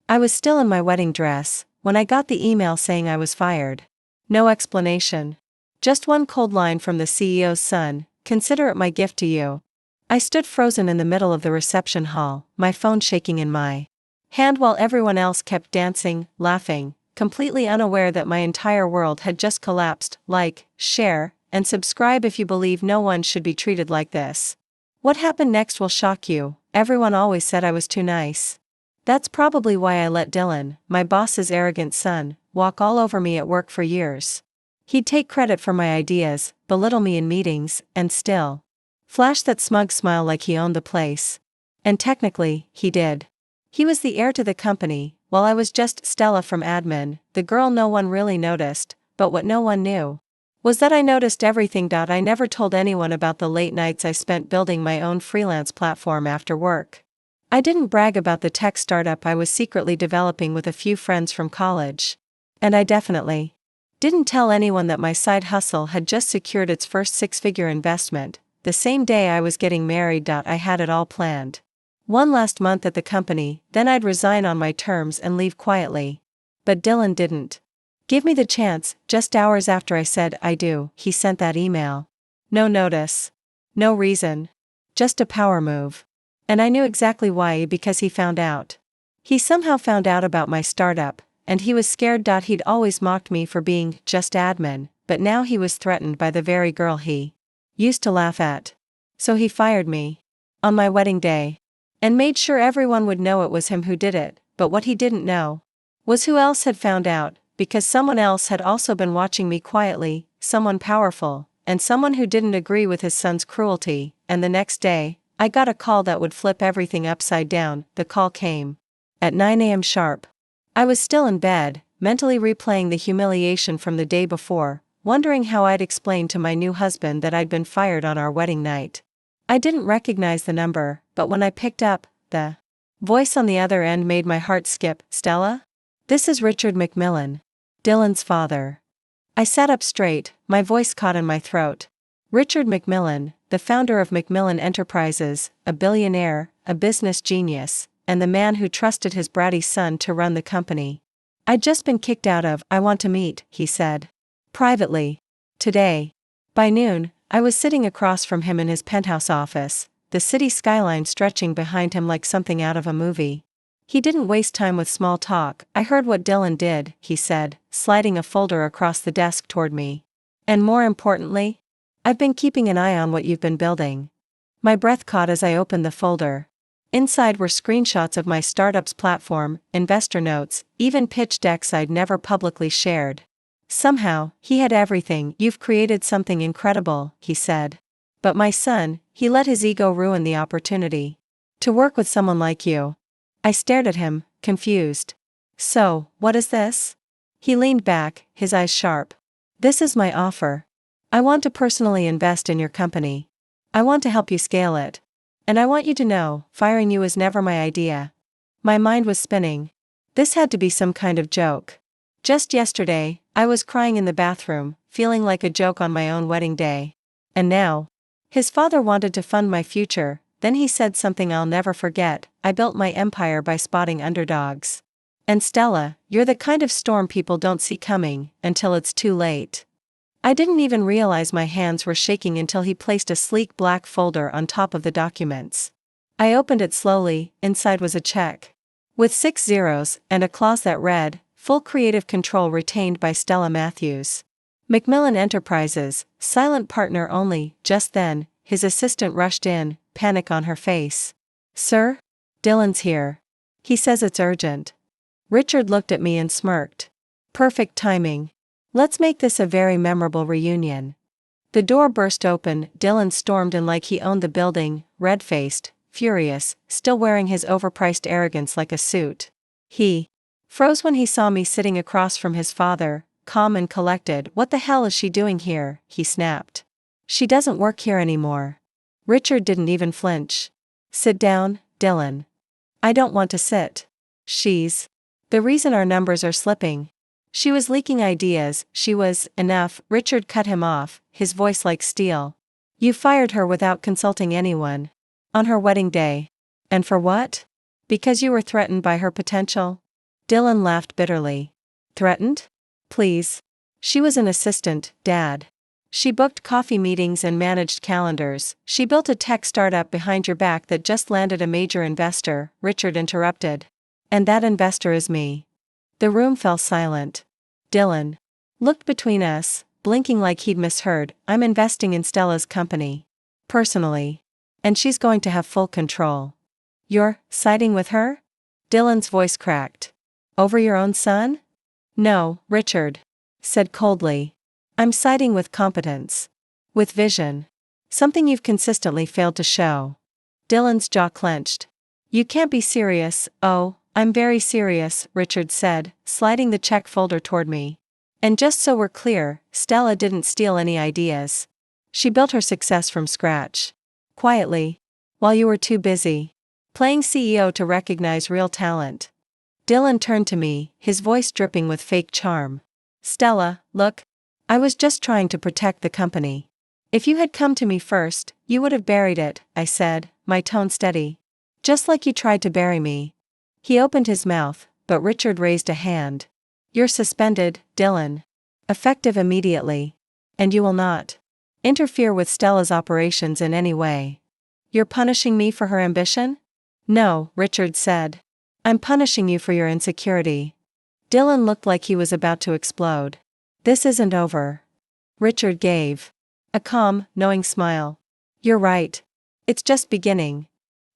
I was still in my wedding dress when I got the email saying I was fired. No explanation. Just one cold line from the CEO's son, "Consider it my gift to you." I stood frozen in the middle of the reception hall, my phone shaking in my hand while everyone else kept dancing, laughing, completely unaware that my entire world had just collapsed. Like, share, and subscribe if you believe no one should be treated like this. What happened next will shock you. Everyone always said I was too nice. That's probably why I let Dylan, my boss's arrogant son, walk all over me at work for years. He'd take credit for my ideas, belittle me in meetings, and still flash that smug smile like he owned the place. And technically, he did. He was the heir to the company, while I was just Stella from admin, the girl no one really noticed, but what no one knew was that I noticed everything. I never told anyone about the late nights I spent building my own freelance platform after work. I didn't brag about the tech startup I was secretly developing with a few friends from college. And I definitely didn't tell anyone that my side hustle had just secured its first six-figure investment. The same day I was getting married. I had it all planned. One last month at the company, then I'd resign on my terms and leave quietly. But Dylan didn't give me the chance. Just hours after I said I do, he sent that email. No notice. No reason. Just a power move. And I knew exactly why, because he found out. He somehow found out about my startup, and he was scared. He'd always mocked me for being just admin, but now he was threatened by the very girl he used to laugh at. So he fired me on my wedding day and made sure everyone would know it was him who did it. But what he didn't know was who else had found out, because someone else had also been watching me quietly, someone powerful, and someone who didn't agree with his son's cruelty. And the next day, I got a call that would flip everything upside down. The call came at 9 a.m. sharp. I was still in bed, mentally replaying the humiliation from the day before, wondering how I'd explain to my new husband that I'd been fired on our wedding night. I didn't recognize the number, but when I picked up, the voice on the other end made my heart skip. "Stella? This is Richard McMillan, Dylan's father." I sat up straight, my voice caught in my throat. Richard McMillan, the founder of McMillan Enterprises, a billionaire, a business genius, and the man who trusted his bratty son to run the company. "I'd just been kicked out of. I want to meet," he said. Privately. Today. By noon, I was sitting across from him in his penthouse office, the city skyline stretching behind him like something out of a movie. He didn't waste time with small talk. "I heard what Dylan did," he said, sliding a folder across the desk toward me. "And more importantly, I've been keeping an eye on what you've been building." My breath caught as I opened the folder. Inside were screenshots of my startup's platform, investor notes, even pitch decks I'd never publicly shared. Somehow, he had everything. "You've created something incredible," he said. "But my son, he let his ego ruin the opportunity to work with someone like you." I stared at him, confused. "So, what is this?" He leaned back, his eyes sharp. "This is my offer. I want to personally invest in your company. I want to help you scale it. And I want you to know, firing you was never my idea." My mind was spinning. This had to be some kind of joke. Just yesterday, I was crying in the bathroom, feeling like a joke on my own wedding day. And now, his father wanted to fund my future. Then he said something I'll never forget: "I built my empire by spotting underdogs. And Stella, you're the kind of storm people don't see coming, until it's too late." I didn't even realize my hands were shaking until he placed a sleek black folder on top of the documents. I opened it slowly. Inside was a check with 6 zeros, and a clause that read, "Full creative control retained by Stella Matthews. McMillan Enterprises, silent partner only." Just then, his assistant rushed in, panic on her face. "Sir? Dylan's here. He says it's urgent." Richard looked at me and smirked. "Perfect timing. Let's make this a very memorable reunion." The door burst open. Dylan stormed in like he owned the building, red-faced, furious, still wearing his overpriced arrogance like a suit. He froze when he saw me sitting across from his father, calm and collected. "What the hell is she doing here?" he snapped. "She doesn't work here anymore." Richard didn't even flinch. "Sit down, Dylan." "I don't want to sit. She's the reason our numbers are slipping. She was leaking ideas. She was." "Enough," Richard cut him off, his voice like steel. "You fired her without consulting anyone. On her wedding day. And for what? Because you were threatened by her potential?" Dylan laughed bitterly. Threatened? Please. She was an assistant, Dad. She booked coffee meetings and managed calendars. She built a tech startup behind your back that just landed a major investor, Richard interrupted. And that investor is me. The room fell silent. Dylan looked between us, blinking like he'd misheard. I'm investing in Stella's company. Personally. And she's going to have full control. You're siding with her? Dylan's voice cracked. Over your own son? No, Richard said coldly. I'm siding with competence. With vision. Something you've consistently failed to show. Dylan's jaw clenched. You can't be serious. Oh, I'm very serious, Richard said, sliding the check folder toward me. And just so we're clear, Stella didn't steal any ideas. She built her success from scratch. Quietly. While you were too busy playing CEO to recognize real talent. Dylan turned to me, his voice dripping with fake charm. Stella, look. I was just trying to protect the company. If you had come to me first, you would have buried it, I said, my tone steady. Just like you tried to bury me. He opened his mouth, but Richard raised a hand. You're suspended, Dylan. Effective immediately. And you will not interfere with Stella's operations in any way. You're punishing me for her ambition? No, Richard said. I'm punishing you for your insecurity. Dylan looked like he was about to explode. This isn't over. Richard gave a calm, knowing smile. You're right. It's just beginning.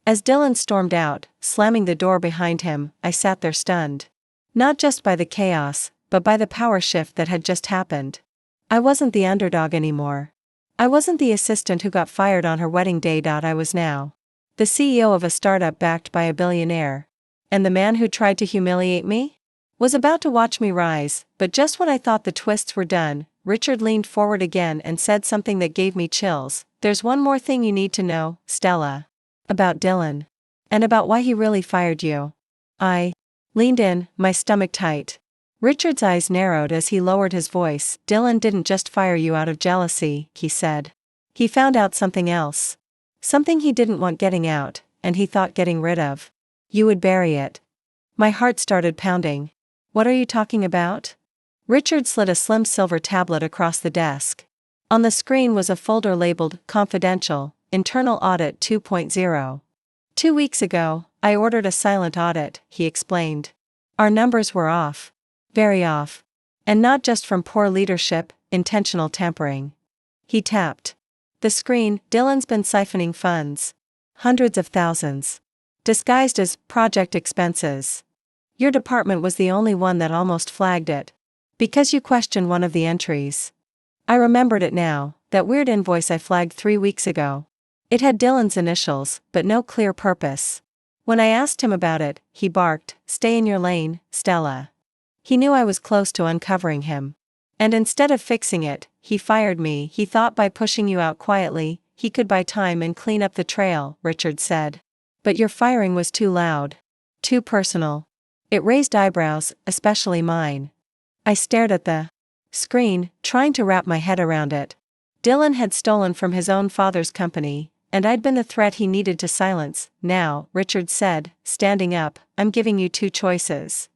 As Dylan stormed out, slamming the door behind him, I sat there stunned. Not just by the chaos, but by the power shift that had just happened. I wasn't the underdog anymore. I wasn't the assistant who got fired on her wedding day. I was now the CEO of a startup backed by a billionaire. And the man who tried to humiliate me was about to watch me rise, but just when I thought the twists were done, Richard leaned forward again and said something that gave me chills. There's one more thing you need to know, Stella. About Dylan. And about why he really fired you. I leaned in, my stomach tight. Richard's eyes narrowed as he lowered his voice. Dylan didn't just fire you out of jealousy, he said. He found out something else. Something he didn't want getting out, and he thought getting rid of. You would bury it. My heart started pounding. What are you talking about? Richard slid a slim silver tablet across the desk. On the screen was a folder labeled Confidential, Internal Audit 2.0. 2 weeks ago, I ordered a silent audit, he explained. Our numbers were off. Very off. And not just from poor leadership, intentional tampering. He tapped the screen. Dylan's been siphoning funds. Hundreds of thousands. Disguised as project expenses. Your department was the only one that almost flagged it. Because you questioned one of the entries. I remembered it now, that weird invoice I flagged 3 weeks ago. It had Dylan's initials, but no clear purpose. When I asked him about it, he barked, "Stay in your lane, Stella." He knew I was close to uncovering him. And instead of fixing it, he fired me. He thought by pushing you out quietly, he could buy time and clean up the trail, Richard said. But your firing was too loud. Too personal. It raised eyebrows, especially mine. I stared at the screen, trying to wrap my head around it. Dylan had stolen from his own father's company, and I'd been the threat he needed to silence. Now, Richard said, standing up, I'm giving you 2 choices.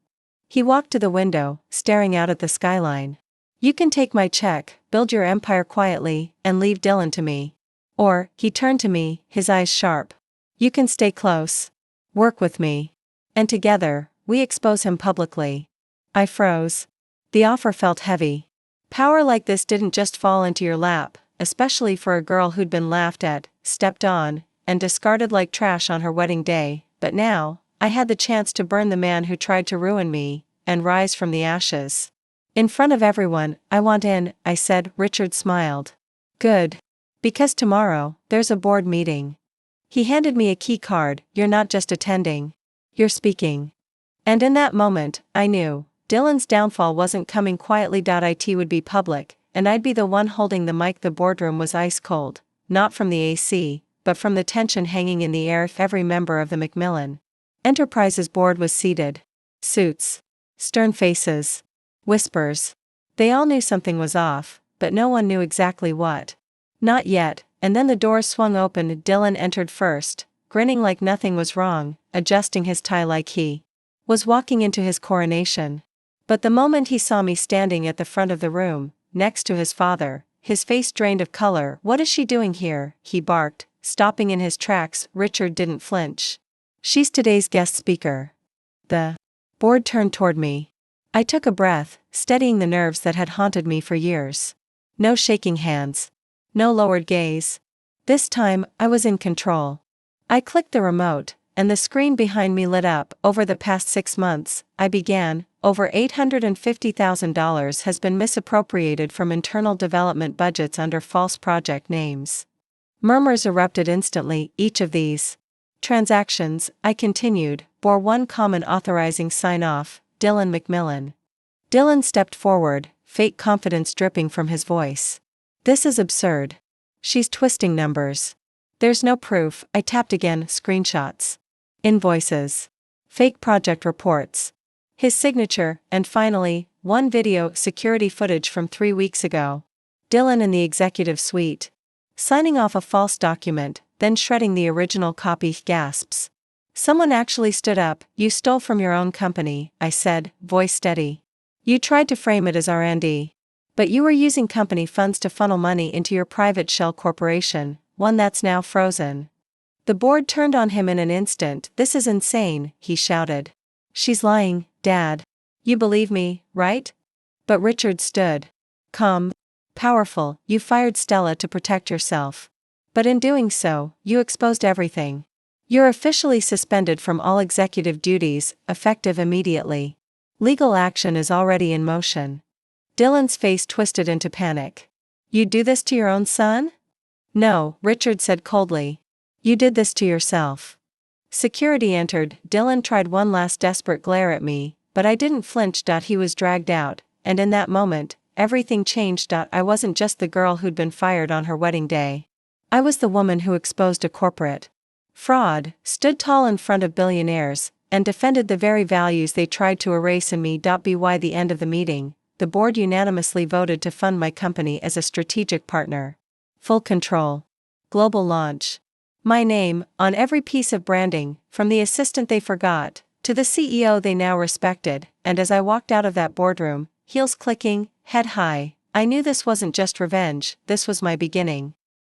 He walked to the window, staring out at the skyline. You can take my check, build your empire quietly, and leave Dylan to me. Or, he turned to me, his eyes sharp. You can stay close. Work with me. And together, we expose him publicly. I froze. The offer felt heavy. Power like this didn't just fall into your lap, especially for a girl who'd been laughed at, stepped on, and discarded like trash on her wedding day, but now, I had the chance to burn the man who tried to ruin me, and rise from the ashes. In front of everyone, I want in, I said. Richard smiled. Good. Because tomorrow, there's a board meeting. He handed me a key card. You're not just attending. You're speaking. And in that moment, I knew, Dylan's downfall wasn't coming quietly. It would be public, and I'd be the one holding the mic. The boardroom was ice cold, not from the AC, but from the tension hanging in the air. Every member of the Macmillan Enterprises board was seated. Suits. Stern faces. Whispers. They all knew something was off, but no one knew exactly what. Not yet, and then the doors swung open. Dylan entered first, grinning like nothing was wrong, adjusting his tie like he was walking into his coronation. But the moment he saw me standing at the front of the room, next to his father, his face drained of color. "What is she doing here?" he barked, stopping in his tracks. Richard didn't flinch. "She's today's guest speaker." The board turned toward me. I took a breath, steadying the nerves that had haunted me for years. No shaking hands. No lowered gaze. This time, I was in control. I clicked the remote, and the screen behind me lit up. "Over the past 6 months, I began, over $850,000 has been misappropriated from internal development budgets under false project names." Murmurs erupted instantly. "Each of these transactions," I continued, "bore one common authorizing sign-off, Dylan McMillan." Dylan stepped forward, fake confidence dripping from his voice. "This is absurd. She's twisting numbers. There's no proof." I tapped again. "Screenshots. Invoices. Fake project reports. His signature, and finally, one video security footage from 3 weeks ago. Dylan in the executive suite. Signing off a false document, then shredding the original copy." Gasps. Someone actually stood up. "You stole from your own company," I said, voice steady. "You tried to frame it as R&D. But you were using company funds to funnel money into your private shell corporation, one that's now frozen." The board turned on him in an instant. "This is insane," he shouted. "She's lying, Dad. You believe me, right?" But Richard stood calm, powerful. "You fired Stella to protect yourself. But in doing so, you exposed everything. You're officially suspended from all executive duties, effective immediately. Legal action is already in motion." Dylan's face twisted into panic. "You'd do this to your own son?" "No," Richard said coldly. "You did this to yourself." Security entered. Dylan tried one last desperate glare at me, but I didn't flinch. He was dragged out, and in that moment, everything changed. I wasn't just the girl who'd been fired on her wedding day. I was the woman who exposed a corporate fraud, stood tall in front of billionaires, and defended the very values they tried to erase in me. By the end of the meeting, the board unanimously voted to fund my company as a strategic partner. Full control. Global launch. My name, on every piece of branding, from the assistant they forgot, to the CEO they now respected. And as I walked out of that boardroom, heels clicking, head high, I knew this wasn't just revenge, this was my beginning.